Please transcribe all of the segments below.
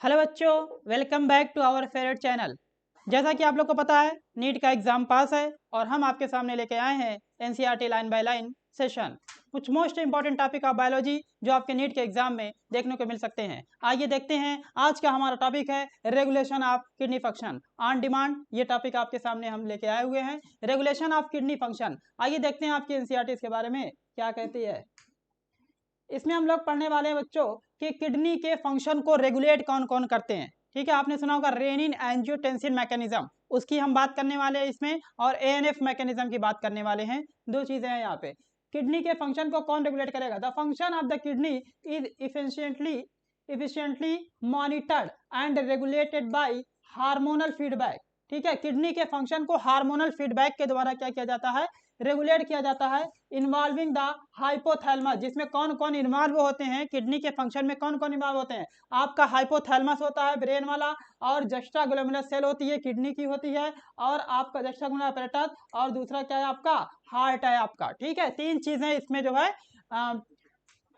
Hello बच्चों, welcome back to our favourite channel. जैसा कि आप लोग को पता है, नीट का एग्जाम पास है और हम आपके सामने लेके आए हैं NCERT line by line session, कुछ most important topic of biology जो आपके नीट के एग्जाम में देखने को मिल सकते हैं। आइए देखते हैं, आज का हमारा टॉपिक है regulation of kidney function on demand. ये टॉपिक आपके सामने हम लेके आए हुए हैं, रेगुलेशन ऑफ किडनी फंक्शन। आइए देखते हैं आपकी एनसीईआरटी इसके बारे में क्या कहती है। इसमें हम लोग पढ़ने वाले हैं बच्चों कि किडनी के फंक्शन को रेगुलेट कौन कौन करते हैं। ठीक है, आपने सुना होगा रेनिन एंजियोटेंसिन मैकेनिज्म, उसकी हम बात करने वाले हैं इसमें, और एएनएफ मैकेनिज्म की बात करने वाले हैं। दो चीजें हैं यहाँ पे। किडनी के फंक्शन को कौन रेगुलेट करेगा? The function of the kidney is efficiently monitored and regulated by hormonal feedback. ठीक है, किडनी के फंक्शन को हार्मोनल फीडबैक के द्वारा क्या किया जाता है? रेगुलेट किया जाता है। इन्वॉल्विंग द हाइपोथैलेमस, जिसमें कौन कौन इन्वॉल्व होते हैं किडनी के फंक्शन में? कौन कौन इन्वॉल्व होते हैं? आपका हाइपोथैलेमस होता है ब्रेन वाला, और जस्टा ग्लोमेरुलर सेल होती है, किडनी की होती है, और आपका जस्टा ग्लोमेरुलर apparatus, और दूसरा क्या है आपका? हार्ट है आपका। ठीक है, तीन चीजें इसमें जो है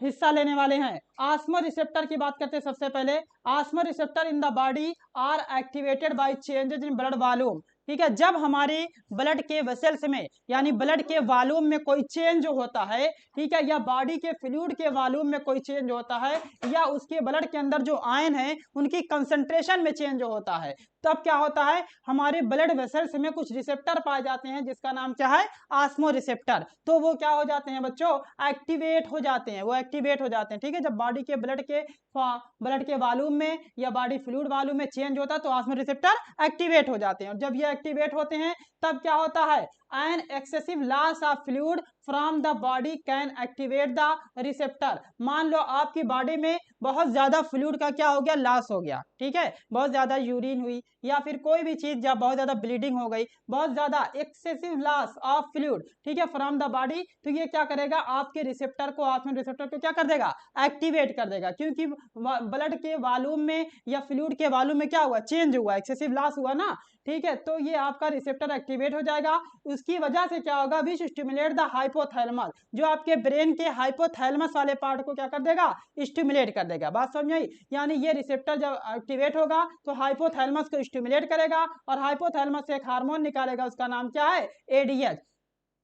हिस्सा लेने वाले हैं। आस्मो रिसेप्टर की बात करते हैं सबसे पहले। Osmoreceptor in the body are activated by changes in blood volume. ठीक है, जब हमारे ब्लड के वेसल्स में यानी ब्लड के वॉल्यूम में कोई चेंज होता है, ठीक है, या बॉडी के फ्लूइड के वॉल्यूम में कोई चेंज होता है, या उसके ब्लड के अंदर जो आयन है उनकी कंसंट्रेशन में चेंज होता है, तब क्या होता है? हमारे ब्लड वेसल्स में कुछ रिसेप्टर पाए जाते हैं जिसका नाम क्या है? Osmo receptor. तो वो क्या हो जाते हैं बच्चों? एक्टिवेट हो जाते हैं, वो एक्टिवेट हो जाते हैं। ठीक है, जब बॉडी के ब्लड के वॉल्यूम में या बॉडी फ्लूइड वॉल्यूम में चेंज होता है तो आस्मो रिसेप्टर एक्टिवेट हो जाते हैं, और जब ये एक्टिवेट होते हैं तब क्या होता है? An excessive loss of fluid from the body can activate the receptor. मान लो आपकी बॉडी में बहुत ज्यादा फ्लूइड का क्या हो गया? लॉस हो गया। ठीक है, बहुत ज्यादा यूरिन हुई, या फिर कोई भी चीज जब बहुत ज्यादा ब्लीडिंग हो गई, बहुत ज्यादा एक्सेसिव लॉस ऑफ फ्लूइड, ठीक है, फ्रॉम द बॉडी, तो ये क्या करेगा? आपके रिसेप्टर को, आस्मो रिसेप्टर को क्या कर देगा? एक्टिवेट कर देगा, क्योंकि ब्लड के वॉल्यूम में या फ्लूइड के वॉल्यूम में क्या हुआ? चेंज हुआ, एक्सेसिव लॉस हुआ ना। ठीक है, तो ये आपका रिसेप्टर एक्टिवेट हो जाएगा। उसकी वजह से क्या होगा? विच स्टिमुलेट द हाइपोथैलेमस, जो आपके ब्रेन के हाइपोथैलेमस वाले पार्ट को क्या कर देगा? स्टिमुलेट कर देगा। बात समझ आई? यानी ये रिसेप्टर जब एक्टिवेट होगा तो हाइपोथैलेमस को स्टिमुलेट करेगा, और हाइपोथैलेमस से एक हार्मोन निकालेगा, उसका नाम क्या है? एडीएच,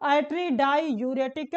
एट्री diuretic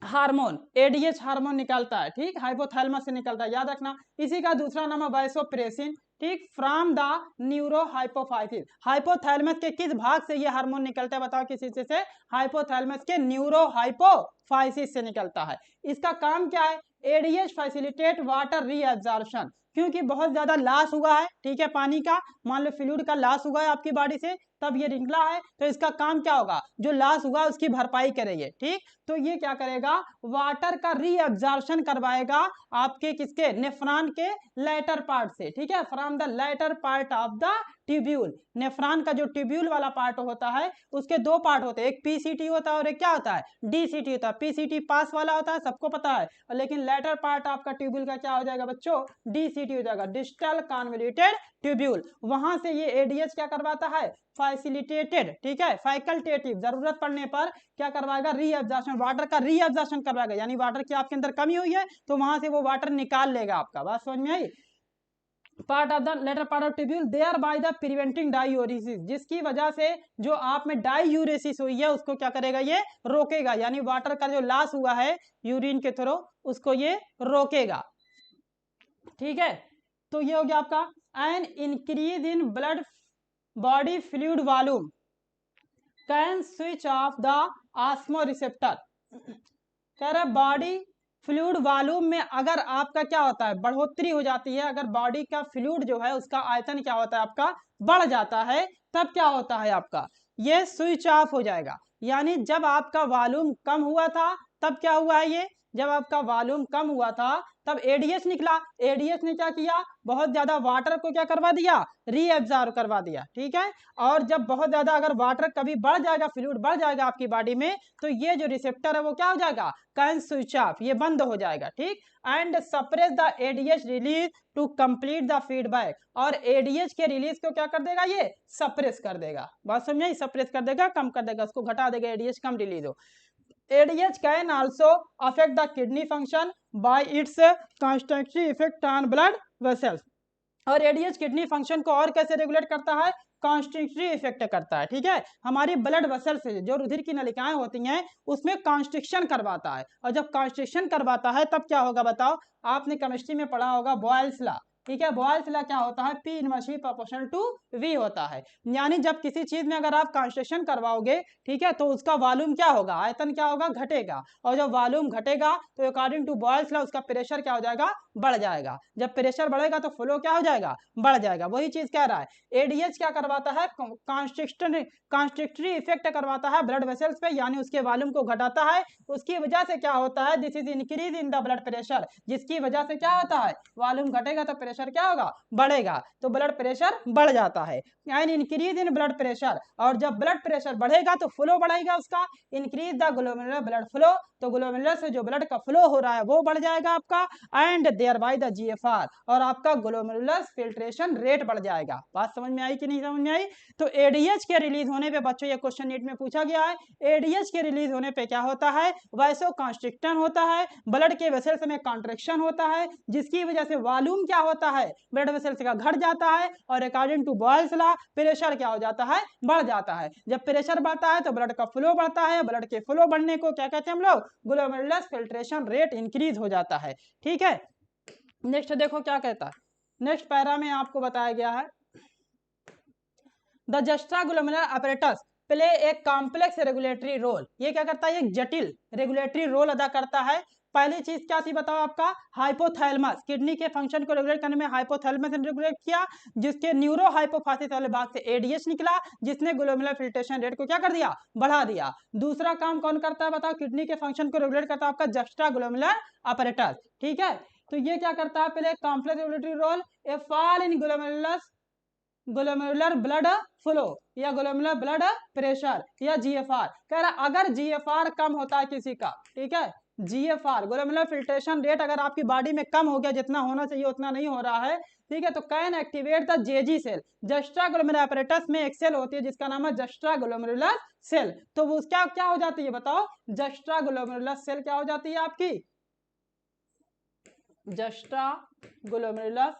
hormone. ADH hormone निकालता है। ठीक, हाइपोथैलेमस से निकलता है, याद रखना। इसी का दूसरा नाम है वासोप्रेसिन। ठीक, from the neuro hypophysis. Hypothalamus के किस भाग से ये हार्मोन निकलता है? बताओ किस हिस्से से? हाइपोथैलेमस के न्यूरो हाइपोफाइसिस से निकलता है। इसका काम क्या है? एडीएच फैसिलिटेट वाटर रीअब्जॉर्प्शन, क्योंकि बहुत ज्यादा लॉस हुआ है, ठीक है, पानी का, मान लो फ्लूइड का लॉस हुआ है आपकी बॉडी से, तब ये निकला है, तो इसका काम क्या होगा? जो लॉस हुआ उसकी भरपाई करेंगे। ठीक, तो ये क्या करेगा? वाटर का रीअब्जॉर्प्शन करवाएगा आपके किसके? नेफ्रॉन के लेटर पार्ट से। ठीक है, from the latter part of the tubule. नेफ्रॉन का जो ट्यूब्यूल वाला पार्ट होता है उसके दो पार्ट होते हैं, एक पीसीटी होता है और एक क्या होता है? डीसीटी होता है। पीसीटी पास वाला होता है, सबको पता है, लेकिन लेटर पार्ट आपका ट्यूब्यूल का क्या हो जाएगा बच्चों? डीसीटी हो जाएगा, डिस्टल कन्वोल्यूटेड ट्यूब्यूल। वहां से ये एडीएच क्या करवाता है? फैसिलिटेटेड, ठीक है, फैकल्टेटिव, जरूरत पड़ने पर क्या करवाएगा? रीअब्जॉर्प्शन, वाटर का रीअब्जॉर्प्शन करवाएगा, यानी वाटर की आपके अंदर कमी हुई है तो वहां से वो वाटर निकाल लेगा आपका। बात समझ में आई? Part of the latter part of tubule thereby the preventing diuresis, जिसकी वजह से जो आप में डायूरेसिस हुई है उसको क्या करेगा? ये रोकेगा, यानी वाटर का जो लॉस हुआ है यूरिन के थ्रू उसको ये रोकेगा। ठीक है, तो ये हो गया आपका an increase in blood body fluid volume can switch off the osmoreceptor. कह रहा है बॉडी फ्लूइड वॉल्यूम में अगर आपका क्या होता है? बढ़ोतरी हो जाती है, अगर बॉडी का फ्लूइड जो है उसका आयतन क्या होता है आपका? बढ़ जाता है, तब क्या होता है आपका? ये स्विच ऑफ हो जाएगा। यानी जब आपका वॉल्यूम कम हुआ था तब क्या हुआ है? ये जब आपका वॉल्यूम कम हुआ था तब एडीएच निकला। एडीएच ने क्या किया? बहुत ज्यादा वाटर को क्या करवा दिया? रीअब्जॉर्ब करवा दिया। ठीक है, और जब बहुत ज्यादा अगर वाटर कभी बढ़ जाएगा, फ्लूइड बढ़ जाएगा आपकी बॉडी में, तो ये जो रिसेप्टर है वो क्या हो जाएगा? कैन स्विच ऑफ, ये बंद हो जाएगा। ठीक, and suppress the ADH release to complete the feedback, और एडीएच के रिलीज को क्या कर देगा? ये सप्रेस कर देगा। बात समझे? सप्रेस कर देगा, कम कर देगा, उसको घटा देगा, एडीएच कम रिलीज हो। ADH can also affect the kidney function by its constrictive effect on blood vessels. और एडीएच किडनी फंक्शन को और कैसे रेगुलेट करता है, कॉन्स्ट्रिक्टरी इफेक्ट करता है, ठीक है। हमारी ब्लड वेसल से जो रुधिर की नलिकाएं होती हैं उसमें कॉन्स्ट्रिक्शन करवाता है, और जब कॉन्स्ट्रिक्शन करवाता है तब क्या होगा बताओ, आपने केमिस्ट्री में पढ़ा होगा बॉयल्स लॉ, ठीक है। बॉयल्स लॉ क्या होता है, P inversely proportional to V होता है। यानी जब किसी चीज में अगर आप कॉन्स्ट्रिक्शन करवाओगे, ठीक है, तो उसका वॉल्यूम क्या होगा, आयतन क्या होगा, घटेगा, और जब वॉल्यूम घटेगा तो अकॉर्डिंग टू बॉयल्स लॉ उसका प्रेशर क्या हो जाएगा, बढ़ जाएगा। जब प्रेशर बढ़ेगा तो फ्लो क्या हो जाएगा, बढ़ जाएगा। वही चीज कह रहा है एडीएच क्या करवाता है, कॉन्स्ट्रिक्टरी इफेक्ट करवाता है ब्लड वेसल्स पे, यानी उसके वॉल्यूम को घटाता है। उसकी वजह से क्या होता है, this is increase in the blood pressure, जिसकी वजह से क्या होता है, वॉल्यूम घटेगा तो प्रेशर क्या होगा, बढ़ेगा, तो ब्लड प्रेशर बढ़ जाता है, यानी इंक्रीज इन ब्लड प्रेशर। और जब ब्लड प्रेशर बढ़ेगा तो फ्लो बढ़ेगा उसका, increase the glomerular blood flow, तो ग्लोमेरुलर से जो ब्लड का फ्लो हो रहा है वो बढ़ जाएगा आपका, and thereby the GFR, और आपका ग्लोमेरुलर फिल्ट्रेशन रेट बढ़ जाएगा। बात समझ में आई कि नहीं समझ में आई। तो एडीएच के रिलीज होने पे बच्चों, ये क्वेश्चन नीट में पूछा गया है, एडीएच के रिलीज होने पे क्या होता है, वाइसोकॉन्स्ट्रिक्शन होता है, ब्लड के वेसल्स में कॉन्ट्रैक्शन होता है, जिसकी वजह से वॉल्यूम क्या होता है, ब्लड वेसल्स का घट जाता है, और according to Boyle's law pressure क्या हो जाता है, बढ़ जाता है। जब प्रेशर बढ़ता है तो ब्लड का फ्लो बढ़ता है, ब्लड के फ्लो बढ़ने को क्या कहते हैं हम लोग, ग्लोमेरुलर फिल्ट्रेशन रेट इंक्रीज हो जाता है, ठीक है। नेक्स्ट देखो क्या कहता है, नेक्स्ट पैरा में आपको बताया गया है, द जस्ट्राग्लोमेरुलर apparatus प्ले एक कॉम्प्लेक्स रेगुलेटरी रोल, ये क्या करता है, एक जटिल रेगुलेटरी रोल अदा करता है। पहली चीज क्या थी बताओ आपका, हाइपोथैलेमस, किडनी के फंक्शन को रेगुलेट करने में हाइपोथैलेमस ने रेगुलेट किया, जिसके न्यूरो हाइपोफाइसिस वाले भाग से एडीएच निकला, जिसने ग्लोमेरुलर फिल्ट्रेशन रेट को क्या कर दिया, बढ़ा दिया। दूसरा काम कौन करता है बताओ, किडनी के फंक्शन को रेगुलेट करता है आपका जस्ट्राग्लोमेरुलर apparatus, ठीक है। तो ये क्या करता है, पहले complex regulatory role, a fall in glomerular blood flow या ग्लोमेरुलर ब्लड प्रेशर या जीएफआर। कह रहा अगर जीएफआर कम होता है किसी का, ठीक है, जीएफआर ग्लोमेरुलर फिल्ट्रेशन रेट अगर आपकी बॉडी में कम हो गया, जितना होना चाहिए उतना नहीं हो रहा है, ठीक है, तो can activate the JG cell, juxtaglomerular apparatus में एक सेल होती है जिसका नाम है जस्ट्राग्लोमेरुलर सेल। तो वो क्या क्या हो जाती है बताओ, जस्ट्राग्लोमेरुलर सेल क्या हो जाती है आपकी, जस्ट्राग्लोमेरुलर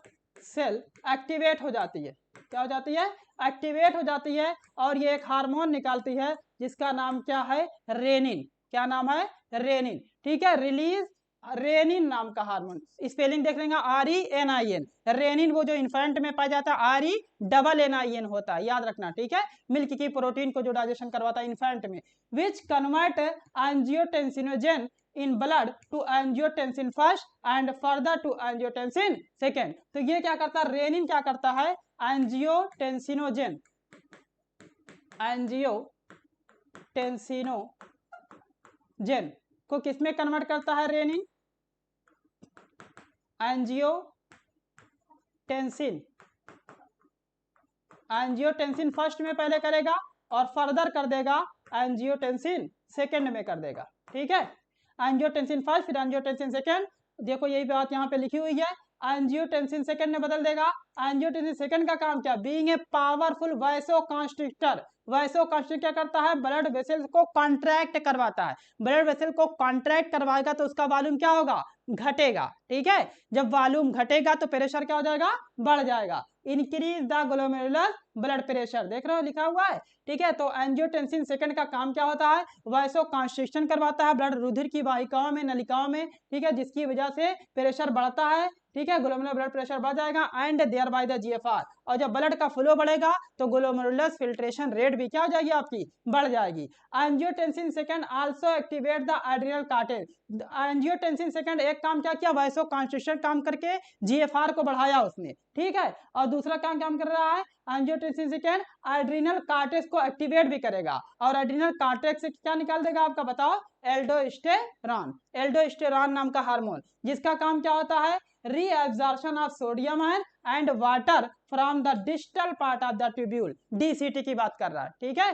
सेल एक्टिवेट हो जाती है, क्या हो जाती है, एक्टिवेट हो जाती है, और ये एक हार्मोन निकालती है जिसका नाम क्या है, रेनिन, क्या नाम है, रेनिन, ठीक है, रिलीज रेनिन नाम का हार्मोन, स्पेलिंग देख लेंगे RENIN, रेनिन वो जो इन्फेंट में पाया जाता है RENNIN होता है, याद रखना, ठीक है, मिल्क की प्रोटीन को जो डाइजेशन करवाता है इन्फेंट में, which convert angiotensinogen in blood to angiotensin first and further to angiotensin second। तो ये क्या करता है, रेनिन क्या करता है, एंजियोटेंसिनोजन, एंजियोटेंसिनोजन को किसमें कन्वर्ट करता है, रेनिन, एंजियोटेंसिन, एंजियोटेंसिन फर्स्ट में पहले करेगा और फर्दर कर देगा एंजियोटेंसिन सेकंड में कर देगा, ठीक है, एंजियोटेंसिन फर्स्ट फिर एंजियोटेंसिन सेकंड। देखो यही बात यहाँ पे लिखी हुई है, एंजियोटेंसिन सेकंड में बदल देगा। एंजियोटेंसिन सेकंड का काम क्या, बीइंग ए पावरफुल वाइसोकॉन्स्ट्रिक्टर, वाइसोकॉन्स्ट्रिक्टर क्या करता है, ब्लड वेसल्स को कॉन्ट्रैक्ट करवाता है, ब्लड वेसल को कॉन्ट्रैक्ट करवाएगा तो उसका वॉल्यूम क्या होगा, घटेगा, ठीक है। जब वॉल्यूम घटेगा तो प्रेशर क्या हो जाएगा, बढ़ जाएगा, increase the glomerular blood pressure, देख रहे हो लिखा हुआ है, ठीक है। तो एंजियोटेंसिन सेकंड का काम क्या होता है, वाइसोकॉन्स्ट्रिक्शन करवाता है ब्लड रुधिर की वाहिकाओं में, नलिकाओं में, ठीक है, जिसकी वजह से प्रेशर बढ़ता है, ठीक है, ग्लोमेरुलर ब्लड प्रेशर बढ़ जाएगा, and thereby the GFR, और जब ब्लड का फ्लो बढ़ेगा तो ग्लोमेरुलर फिल्ट्रेशन रेट भी क्या हो जाएगी आपकी, बढ़ जाएगी। Angiotensin second also activate the adrenal cortex, angiotensin second एक काम क्या किया, वाइसोकॉन्स्ट्रिक्शन काम करके जीएफआर को बढ़ाया उसने, ठीक है, और दूसरा काम कर रहा है, एंजियोटेंसिन सेकंड एड्रिनल कार्टेज को एक्टिवेट भी करेगा, और एड्रिनल कार्टेज से क्या निकाल देगा आपका बताओ, एल्डोस्टेरॉन, एल्डोस्टेरॉन नाम का हार्मोन, जिसका काम क्या होता है, reabsorption of sodium ion and water from the distal part of the tubule, DCT की बात कर रहा है, ठीक है।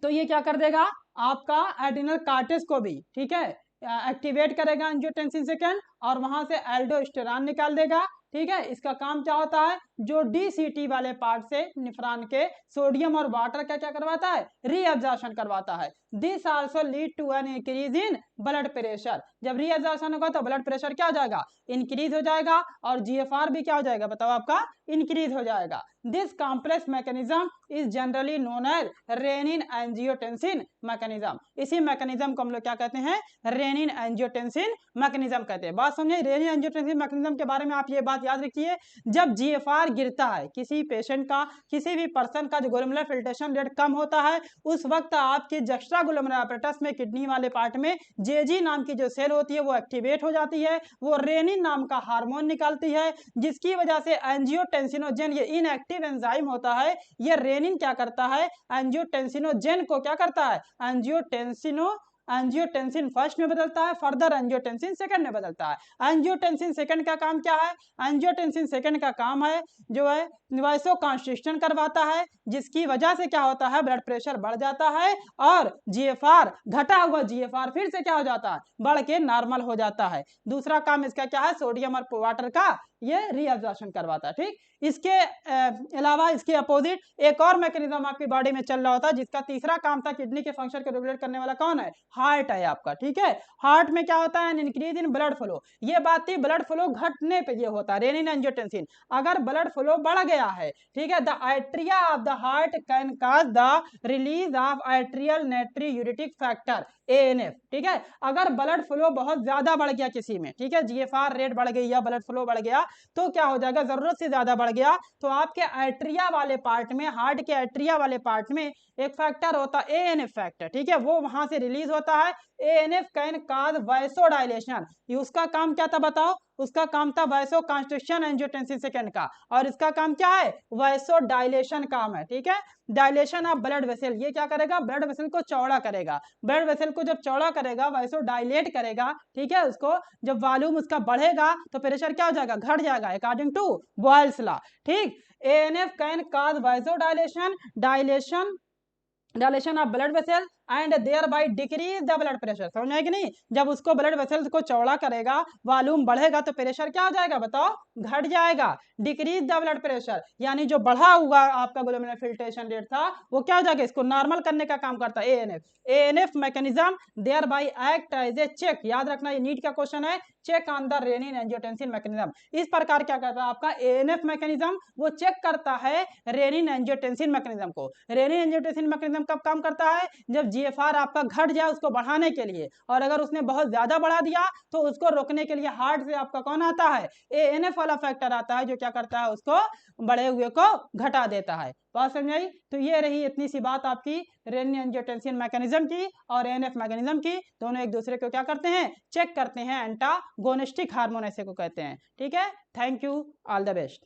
तो ये क्या कर देगा आपका एड्रिनल कार्टेज को भी, ठीक है, एक्टिवेट करेगा एंजियोटेंसिन सेकंड, और वहां से एल्डोस्टेरॉन निकाल देगा। ठीक है, इसका काम क्या होता है, जो डीसीटी वाले पार्ट से निफ्रॉन के सोडियम और वाटर का क्या करवाता है, रीअब्जॉर्प्शन करवाता है। This also lead to an increase in blood pressure. जब रीअब्जॉर्प्शन होगा तो ब्लड प्रेशर क्या हो जाएगा, इंक्रीज हो जाएगा, और जीएफआर भी क्या हो जाएगा, बताओ आपका इंक्रीज हो जाएगा। This complex mechanism is generally known as renin angiotensin mechanism. इसी मैकेनिज्म को हम लोग क्या कहते हैं, रेनिन एंजियोटेंसिन मैकेनिज्म कहते हैं। बात समझे, रेनिन एंजियोटेंसिन मैकेनिज्म के बारे में आप ये बात याद रखिए, जब जीएफआर गिरता है किसी पेशेंट का, किसी भी पर्सन का जो ग्लोमेरुलर फिल्ट्रेशन रेट कम होता है, उस वक्त आपके जस्ट्रा ग्लोमेरुलर apparatus में किडनी वाले पार्ट में जेजी नाम की जो सेल होती है वो एक्टिवेट हो जाती है, वो रेनिन नाम का हार्मोन निकालती है, जिसकी वजह से एंजियोटेंसिनोजेन, ये इनएक्टिव एंजाइम होता है, ये रेनिन क्या करता है, एंजियोटेंसिनोजेन को क्या करता है, एंजियोटेंसिन फर्स्ट में बदलता है, फर्दर एंजियोटेंसिन सेकंड में बदलता है। एंजियोटेंसिन सेकंड का काम क्या है, एंजियोटेंसिन सेकंड का काम है जो है वाइसोकॉन्स्ट्रिक्शन करवाता है, जिसकी वजह से क्या होता है, ब्लड प्रेशर बढ़ जाता है और जीएफआर, घटा हुआ जीएफआर फिर से क्या हो जाता है, बढ़ के नॉर्मल हो जाता है। दूसरा काम इसका क्या है, सोडियम और वाटर का ये रीअब्जॉर्प्शन करवाता है। ठीक, इसके अलावा इसके अपोजिट एक और मैकेनिज्म आपकी बॉडी में चल रहा होता है, जिसका तीसरा काम था किडनी के फंक्शन को रेगुलेट करने वाला कौन है, हार्ट है आपका। ठीक है, हार्ट में क्या होता है, इंक्रीज इन ब्लड फ्लो। ये बात थी ब्लड फ्लो घटने पे ये होता है रेनिन एंजियोटेंसिन। अगर ब्लड फ्लो बढ़ गया है, ठीक है, the atria of the heart can cause the release of arterial natriuretic factor ANF। ठीक है, अगर ब्लड फ्लो बहुत ज्यादा बढ़ गया किसी में, ठीक है, जीएफआर रेट बढ़ गई या ब्लड फ्लो बढ़ गया, तो क्या हो जाएगा, जरूरत से ज्यादा बढ़ गया तो आपके आर्टरिया वाले पार्ट में, हार्ट के आर्टरिया वाले पार्ट में एक फैक्टर होता है ANF फैक्टर। ठीक है, वो वहां से रिलीज होता है। ANF can cause vasodilation. ये उसका काम क्या था बताओ, उसका काम था वाइसो कॉन्स्ट्रिक्शन एंजियोटेंसिन सेकंड का, और इसका काम क्या है, वाइसो डायलेशन काम है। ठीक है, डायलेशन ऑफ ब्लड वेसल, ये क्या करेगा, ब्लड वेसल को चौड़ा करेगा। ब्लड वेसल को जब चौड़ा करेगा, वाइसो डायलेट करेगा, ठीक है, उसको जब वॉल्यूम उसका बढ़ेगा तो प्रेशर क्या हो जाएगा, घट जाएगा, अकॉर्डिंग टू बॉयल्स लॉ। ठीक, ANF can cause vasodilation of blood vessel and thereby decrease the blood pressure. समझ आए कि नहीं, जब उसको ब्लड वेसल्स को चौड़ा करेगा, वॉल्यूम बढ़ेगा तो प्रेशर क्या हो जाएगा बताओ, घट जाएगा। डिक्रीज द ब्लड प्रेशर यानी जो बढ़ा हुआ आपका ग्लोमेरुलर फिल्ट्रेशन रेट था वो क्या हो जाएगा, इसको नॉर्मल करने का काम करता है ANF mechanism thereby act as a check. याद रखना ये नीट का क्वेश्चन है, check on the renin angiotensin mechanism. इस प्रकार क्या करता है आपका ANF मैकेनिज्म, वो चेक करता है रेनिन एंजियोटेंसिन मैकेनिज्म को। रेनिन एंजियोटेंसिन मैकेनिज्म कब काम करता है, जब जीएफआर आपका घट जाए उसको बढ़ाने के लिए, और अगर उसने बहुत ज्यादा बढ़ा दिया तो उसको रोकने के लिए हार्ट से आपका कौन आता है, ANF वाला फैक्टर आता है, जो क्या करता है, उसको बढ़े हुए को घटा देता है। बात समझाई, तो ये रही इतनी सी बात आपकी रेनिन एंजियोटेंसिन मैकेनिज्म की और ANF मैकेनिज्म की। दोनों एक दूसरे को क्या करते हैं, चेक करते हैं, एंटागोनिस्टिक हार्मोन ऐसे को कहते हैं। ठीक है, thank you, all the best.